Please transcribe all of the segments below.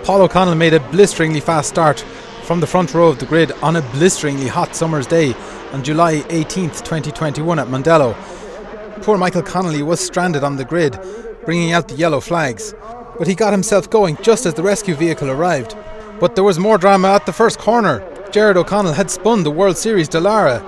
Paul O'Connell made a blisteringly fast start from the front row of the grid on a blisteringly hot summer's day on July 18th, 2021 at Mondello. Poor Michael Connolly was stranded on the grid, bringing out the yellow flags, but he got himself going just as the rescue vehicle arrived. But there was more drama at the first corner. Gerard O'Connell had spun the World Series Dallara.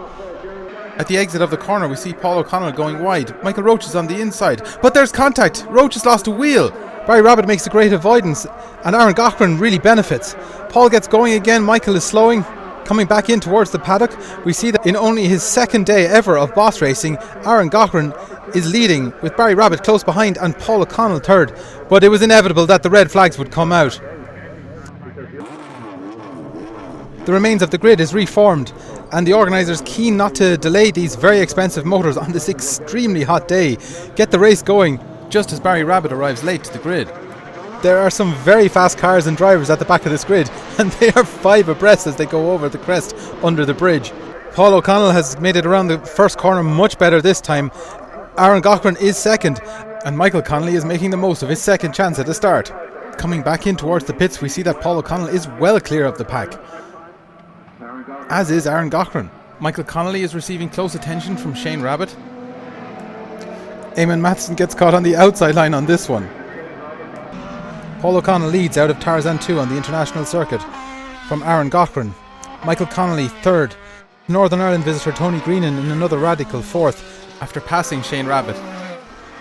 At the exit of the corner we see Paul O'Connell going wide. Michael Roche is on the inside, but there's contact. Roche has lost a wheel. Barry Rabbitt makes a great avoidance and Aaron Gaughran really benefits. Paul gets going again, Michael is slowing, coming back in towards the paddock. We see that in only his second day ever of boss racing, Aaron Gaughran is leading with Barry Rabbitt close behind and Paul O'Connell third, but it was inevitable that the red flags would come out. The remains of the grid is reformed and the organisers, keen not to delay these very expensive motors on this extremely hot day, get the race going just as Barry Rabbitt arrives late to the grid. There are some very fast cars and drivers at the back of this grid and they are 5 abreast as they go over the crest under the bridge. Paul O'Connell has made it around the first corner much better this time. Aaron Gaughran is second and Michael Connolly is making the most of his second chance at the start. Coming back in towards the pits we see that Paul O'Connell is well clear of the pack, as is Aaron Gaughran. Michael Connolly is receiving close attention from Shane Rabbitt. Eamon Matheson gets caught on the outside line on this one. Paul O'Connell leads out of Tarzan 2 on the international circuit from Aaron Gaughran. Michael Connolly third. Northern Ireland visitor Tony Greenan in another radical fourth after passing Shane Rabbitt.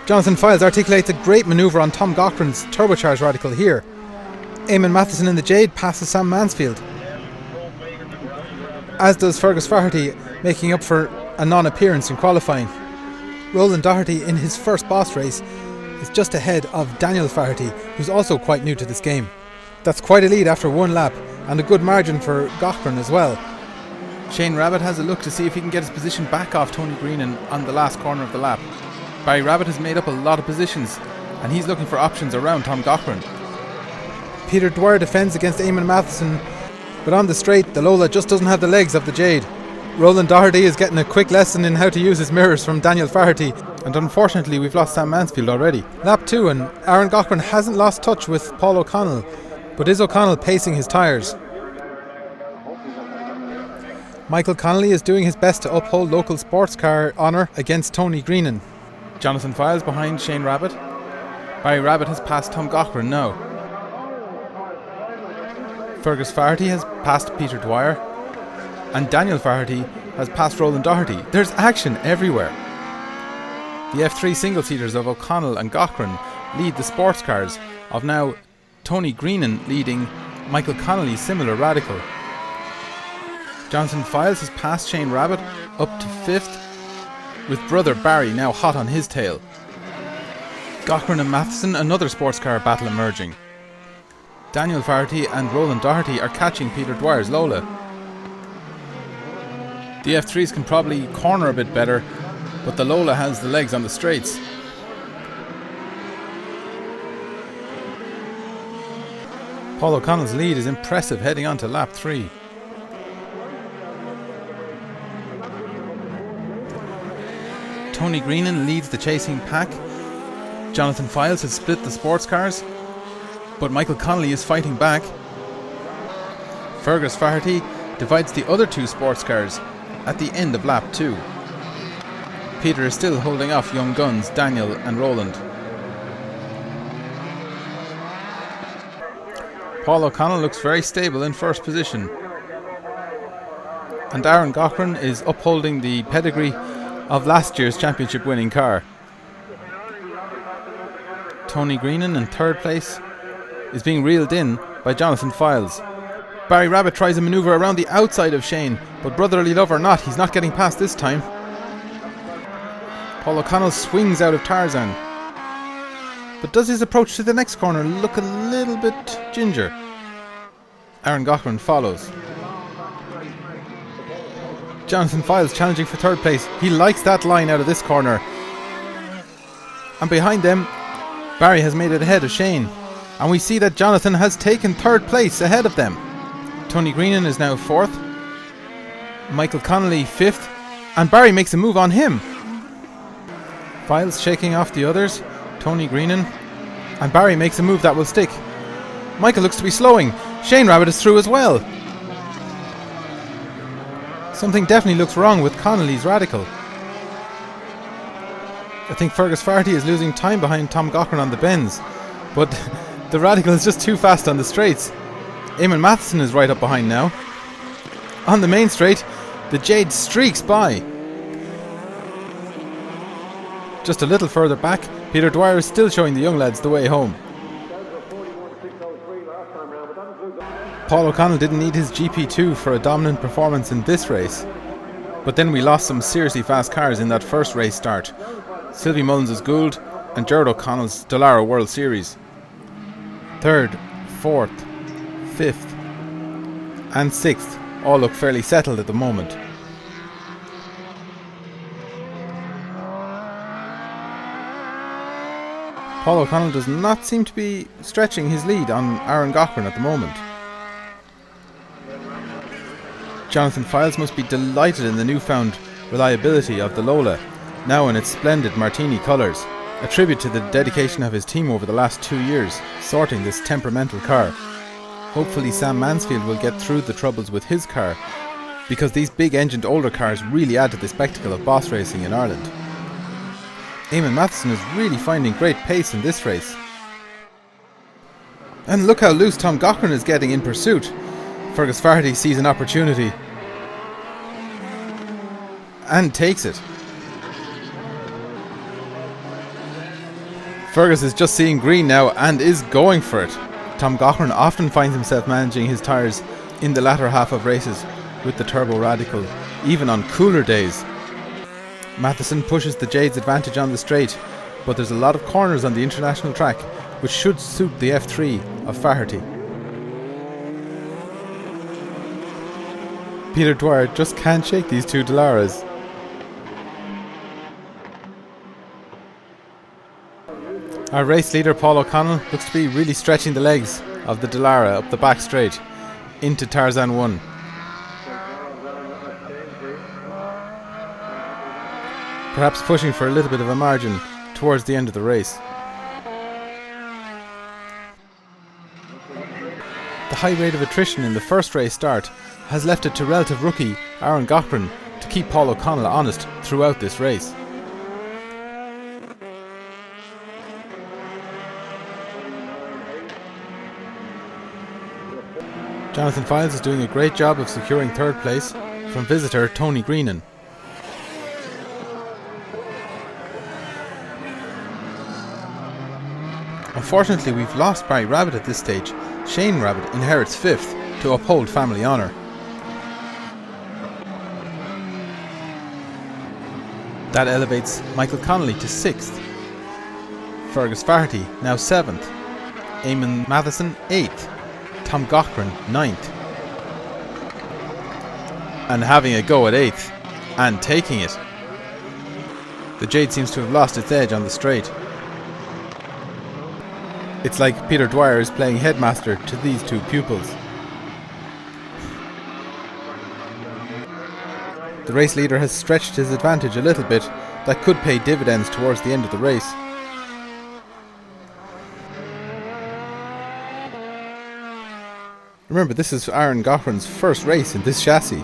Jonathan Fildes articulates a great manoeuvre on Tom Gaughran's turbocharged radical here. Eamon Matheson in the Jade passes Sam Mansfield, as does Fergus Faherty, making up for a non-appearance in qualifying. Roland Doherty in his first boss race is just ahead of Daniel Faherty, who's also quite new to this game. That's quite a lead after one lap and a good margin for Gaughran as well. Shane Rabbitt has a look to see if he can get his position back off Tony Greenan on the last corner of the lap. Barry Rabbitt has made up a lot of positions and he's looking for options around Tom Gaughran. Peter Dwyer defends against Eamon Matheson, but on the straight the Lola just doesn't have the legs of the Jade. Roland Doherty is getting a quick lesson in how to use his mirrors from Daniel Faherty, and unfortunately we've lost Sam Mansfield already. Lap 2 and Aaron Gaughran hasn't lost touch with Paul O'Connell, but is O'Connell pacing his tyres? Michael Connolly is doing his best to uphold local sports car honour against Tony Greenan. Jonathan Fildes behind Shane Rabbitt. Barry Rabbitt has passed Tom Gaughran now. Fergus Faherty has passed Peter Dwyer and Daniel Faherty has passed Roland Doherty. There's action everywhere. The F3 single-seaters of O'Connell and Gaughran lead the sports cars of now Tony Greenan leading Michael Connolly's similar radical. Jonathan Fildes has passed Shane Rabbitt up to 5th, with brother Barry now hot on his tail. Gaughran and Matheson, another sports car battle emerging. Daniel Faherty and Roland Doherty are catching Peter Dwyer's Lola. The F3s can probably corner a bit better, but the Lola has the legs on the straights. Paul O'Connell's lead is impressive heading on to lap 3. Tony Greenan leads the chasing pack. Jonathan Fildes has split the sports cars, but Michael Connolly is fighting back. Fergus Faherty divides the other 2 sports cars at the end of lap 2. Peter is still holding off young guns Daniel and Roland. Paul O'Connell looks very stable in first position, and Aaron Gaughran is upholding the pedigree of last year's championship winning car. Tony Greenan in third place is being reeled in by Jonathan Fildes. Barry Rabbitt tries a manoeuvre around the outside of Shane, but brotherly love or not, he's not getting past this time. Paul O'Connell swings out of Tarzan, but does his approach to the next corner look a little bit ginger? Aaron Gaughran follows. Jonathan Fildes challenging for third place. He likes that line out of this corner. And behind them, Barry has made it ahead of Shane. And we see that Jonathan has taken third place ahead of them. Tony Greenan is now 4th. Michael Connolly 5th. And Barry makes a move on him. Fildes shaking off the others. Tony Greenan. And Barry makes a move that will stick. Michael looks to be slowing. Shane Rabbitt is through as well. Something definitely looks wrong with Connolly's Radical. I think Fergus Faherty is losing time behind Tom Gaughran on the bends, but the Radical is just too fast on the straights. Eamon Matheson is right up behind now. On the main straight, the Jade streaks by. Just a little further back, Peter Dwyer is still showing the young lads the way home. Paul O'Connell didn't need his GP2 for a dominant performance in this race. But then we lost some seriously fast cars in that first race start. Syllvie Mullins' Gould and Gerard O'Connell's Dallara World Series. 3rd, 4th, 5th and 6th all look fairly settled at the moment. Paul O'Connell does not seem to be stretching his lead on Gaughran at the moment. Jonathan Fildes must be delighted in the newfound reliability of the Lola, now in its splendid martini colours, a tribute to the dedication of his team over the last 2 years, sorting this temperamental car. Hopefully Sam Mansfield will get through the troubles with his car, because these big-engined older cars really add to the spectacle of boss racing in Ireland. Eamon Matheson is really finding great pace in this race. And look how loose Tom Gaughran is getting in pursuit. Fergus Faherty sees an opportunity and takes it. Fergus is just seeing green now and is going for it. Tom Gaughran often finds himself managing his tyres in the latter half of races with the Turbo Radical, even on cooler days. Matheson pushes the Jade's advantage on the straight, but there's a lot of corners on the international track which should suit the F3 of Faherty. Peter Dwyer just can't shake these two Dallaras. Our race leader Paul O'Connell looks to be really stretching the legs of the Dallara up the back straight into Tarzan 1. Perhaps pushing for a little bit of a margin towards the end of the race. The high rate of attrition in the first race start has left it to relative rookie Gaughran to keep Paul O'Connell honest throughout this race. Jonathan Fildes is doing a great job of securing third place from visitor Tony Greenan. Unfortunately, we've lost Barry Rabbitt at this stage. Shane Rabbitt inherits 5th to uphold family honour. That elevates Michael Connolly to 6th. Fergus Faherty now 7th. Eamon Matheson 8th. Tom Gaughran 9th. And having a go at 8th and taking it. The Jade seems to have lost its edge on the straight. It's like Peter Dwyer is playing headmaster to these two pupils. The race leader has stretched his advantage a little bit. That could pay dividends towards the end of the race. Remember, this is Gaughran's first race in this chassis.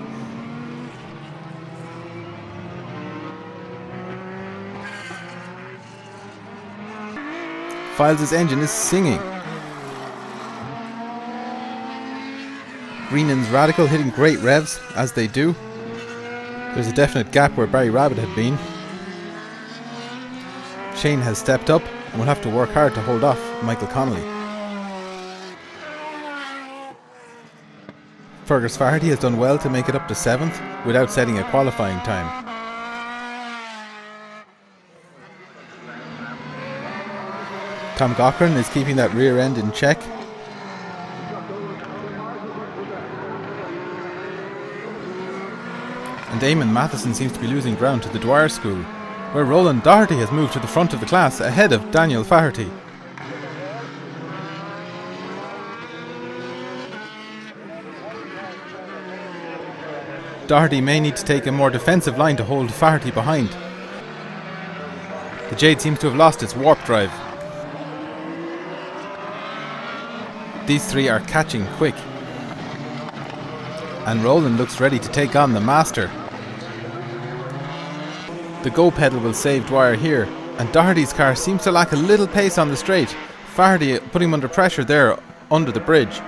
Fildes' engine is singing. Greenan's Radical hitting great revs, as they do. There's a definite gap where Barry Rabbitt had been. Shane has stepped up and will have to work hard to hold off Michael Connolly. Fergus Faherty has done well to make it up to 7th without setting a qualifying time. Tom Gaughran is keeping that rear end in check. And Eamon Matheson seems to be losing ground to the Dwyer school, where Roland Doherty has moved to the front of the class ahead of Daniel Faherty. Doherty may need to take a more defensive line to hold Faherty behind. The Jade seems to have lost its warp drive. These three are catching quick. And Roland looks ready to take on the master. The go pedal will save Dwyer here, and Doherty's car seems to lack a little pace on the straight. Faherty putting him under pressure there under the bridge.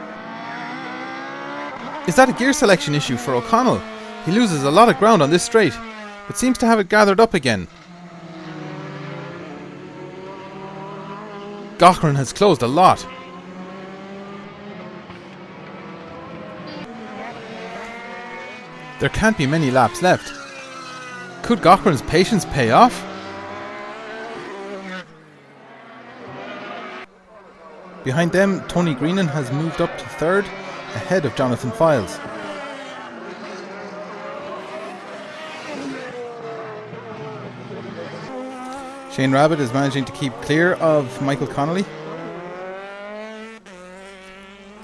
Is that a gear selection issue for O'Connell? He loses a lot of ground on this straight, but seems to have it gathered up again. Gaughran has closed a lot. There can't be many laps left. Could Gaughran's patience pay off? Behind them, Tony Greenan has moved up to third, ahead of Jonathan Fildes. Shane Rabbitt is managing to keep clear of Michael Connolly.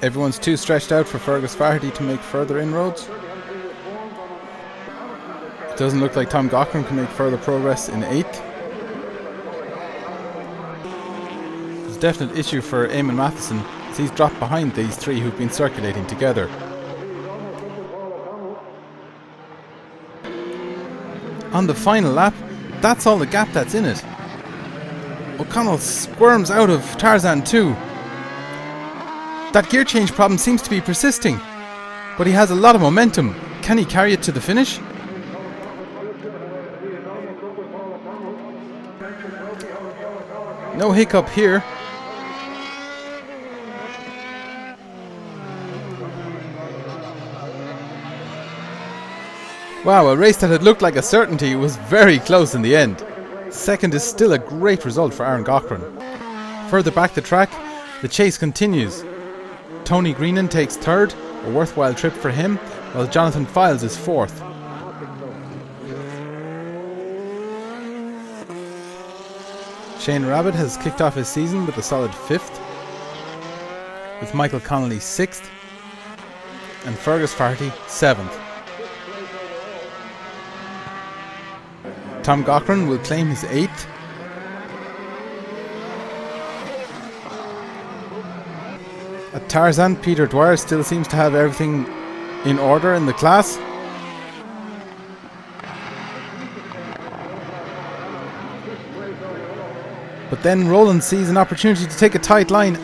Everyone's too stretched out for Fergus Faherty to make further inroads. It doesn't look like Tom Gaughran can make further progress in 8th. There's a definite issue for Eamon Matheson as he's dropped behind these three who've been circulating together. On the final lap, that's all the gap that's in it. O'Connell squirms out of Tarzan too. That gear change problem seems to be persisting, but he has a lot of momentum. Can he carry it to the finish? No hiccup here. Wow, a race that had looked like a certainty was very close in the end. Second is still a great result for Aaron Gaughran. Further back the track, the chase continues. Tony Greenan takes third, a worthwhile trip for him, while Jonathan Fildes is fourth. Shane Rabbitt has kicked off his season with a solid 5th, with Michael Connolly 6th, and Fergus Faherty 7th. Tom Gaughran will claim his 8th. At Tarzan, Peter Dwyer still seems to have everything in order in the class. But then Roland sees an opportunity to take a tight line,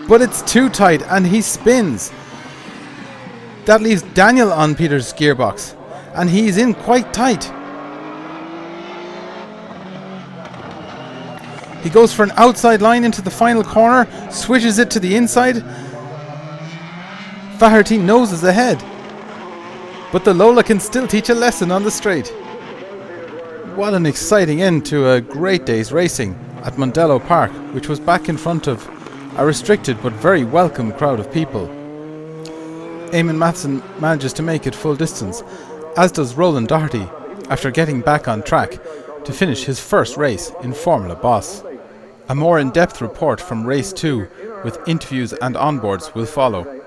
but it's too tight and he spins. That leaves Daniel on Peter's gearbox, and he's in quite tight. He goes for an outside line into the final corner, switches it to the inside. Faherty noses ahead, but the Lola can still teach a lesson on the straight. What an exciting end to a great day's racing at Mondello Park, which was back in front of a restricted but very welcome crowd of people. Eamon Matheson manages to make it full distance, as does Roland Doherty, after getting back on track to finish his first race in Formula Boss. A more in-depth report from race 2 with interviews and onboards will follow.